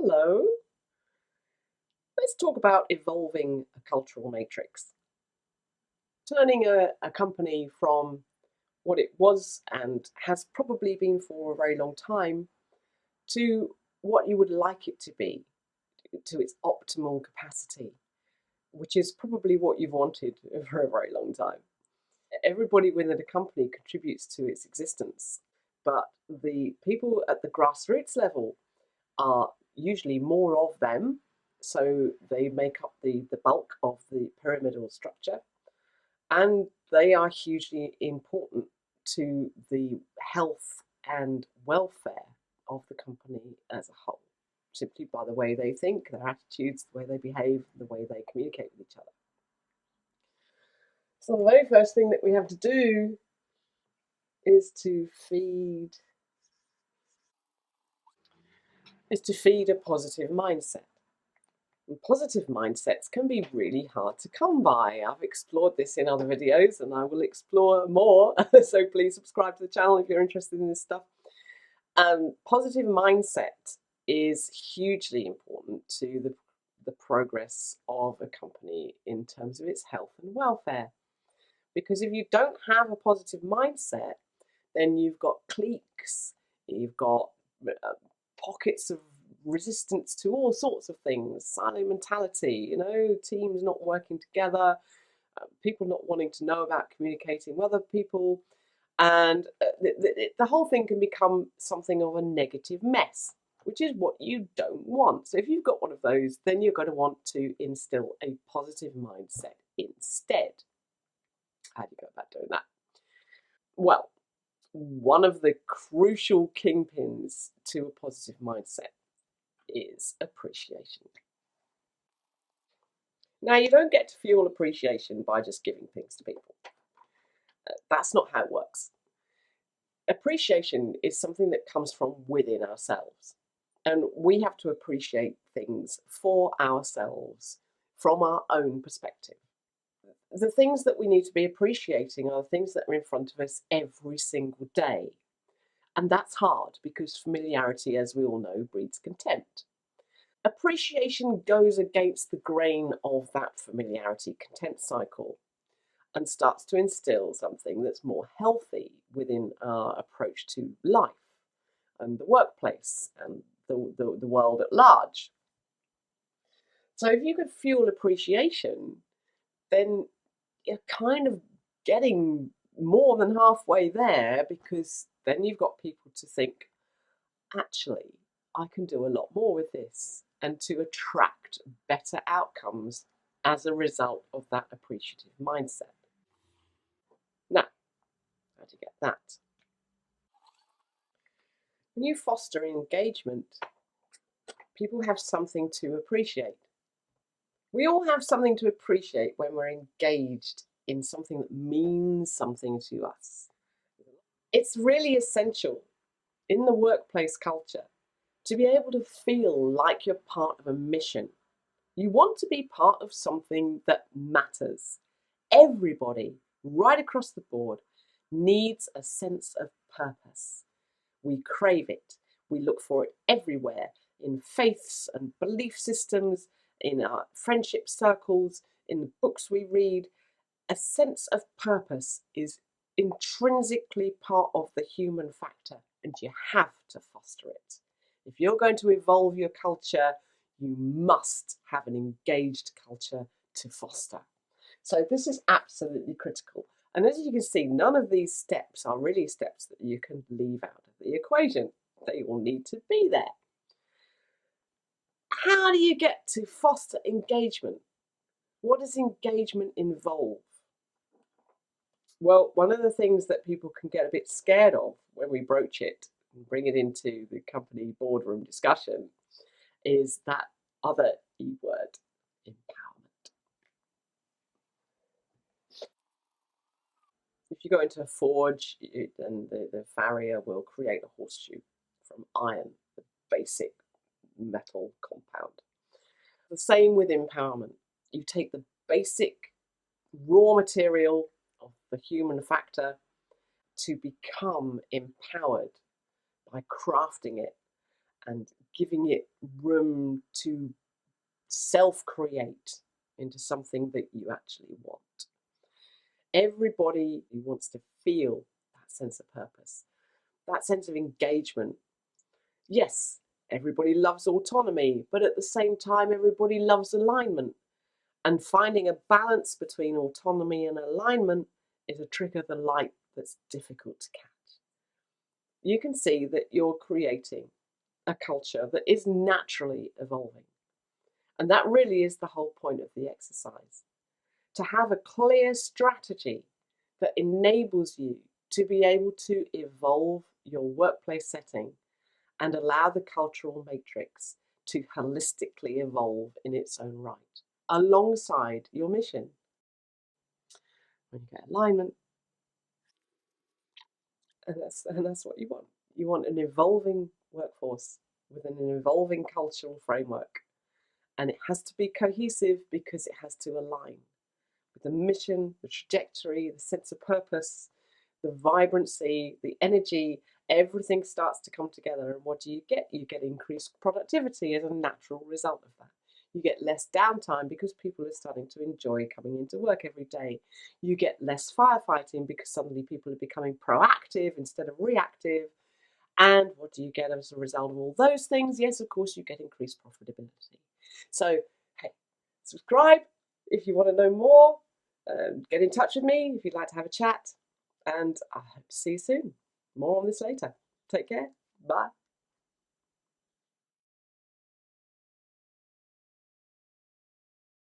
Hello. Let's talk about evolving a cultural matrix. Turning a company from what it was and has probably been for a very long time to what you would like it to be, to its optimal capacity, which is probably what you've wanted for a very long time. Everybody within a company contributes to its existence, but the people at the grassroots level are usually more of them, so they make up the bulk of the pyramidal structure, and they are hugely important to the health and welfare of the company as a whole, simply by the way they think, their attitudes, the way they behave, the way they communicate with each other. So the very first thing that we have to do is to feed a positive mindset. And positive mindsets can be really hard to come by. I've explored this in other videos and I will explore more. So please subscribe to the channel if you're interested in this stuff. Positive mindset is hugely important to the progress of a company in terms of its health and welfare. Because if you don't have a positive mindset, then you've got cliques, you've got pockets of resistance to all sorts of things, silo mentality, teams not working together, people not wanting to know about communicating with other people, and the whole thing can become something of a negative mess, which is what you don't want. So if you've got one of those, then you're going to want to instill a positive mindset instead. How do you go about doing that? Well, one of the crucial kingpins to a positive mindset is appreciation. Now, you don't get to fuel appreciation by just giving things to people. That's not how it works. Appreciation is something that comes from within ourselves. And we have to appreciate things for ourselves from our own perspective. The things that we need to be appreciating are the things that are in front of us every single day. And that's hard because familiarity, as we all know, breeds contempt. Appreciation goes against the grain of that familiarity content cycle and starts to instill something that's more healthy within our approach to life and the workplace and the world at large. So if you could fuel appreciation, then you're kind of getting more than halfway there, because then you've got people to think, actually, I can do a lot more with this, and to attract better outcomes as a result of that appreciative mindset. Now, how do you get that? When you foster engagement, people have something to appreciate. We all have something to appreciate when we're engaged in something that means something to us. It's really essential in the workplace culture to be able to feel like you're part of a mission. You want to be part of something that matters. Everybody, right across the board, needs a sense of purpose. We crave it. We look for it everywhere, in faiths and belief systems, in our friendship circles, in the books we read. A sense of purpose is intrinsically part of the human factor, and you have to foster it. If you're going to evolve your culture, you must have an engaged culture to foster. So this is absolutely critical. And as you can see, none of these steps are really steps that you can leave out of the equation. They all need to be there. How do you get to foster engagement? What does engagement involve? Well, one of the things that people can get a bit scared of when we broach it and bring it into the company boardroom discussion is that other E word, empowerment. If you go into a forge, then the farrier will create a horseshoe from iron, the basic metal compound. The same with empowerment. You take the basic raw material of the human factor to become empowered by crafting it and giving it room to self-create into something that you actually want. Everybody wants to feel that sense of purpose, that sense of engagement. Yes, everybody loves autonomy, but at the same time, everybody loves alignment. And finding a balance between autonomy and alignment is a trick of the light that's difficult to catch. You can see that you're creating a culture that is naturally evolving. And that really is the whole point of the exercise. To have a clear strategy that enables you to be able to evolve your workplace setting and allow the cultural matrix to holistically evolve in its own right, alongside your mission. When you get alignment, and that's what you want. You want an evolving workforce with an evolving cultural framework. And it has to be cohesive because it has to align with the mission, the trajectory, the sense of purpose, the vibrancy, the energy. Everything starts to come together. And what do you get? You get increased productivity as a natural result of that. You get less downtime because people are starting to enjoy coming into work every day. You get less firefighting because suddenly people are becoming proactive instead of reactive. And what do you get as a result of all those things? Yes, of course, you get increased profitability. So, hey, subscribe if you want to know more. Get in touch with me if you'd like to have a chat. And I hope to see you soon. More on this later. Take care. Bye.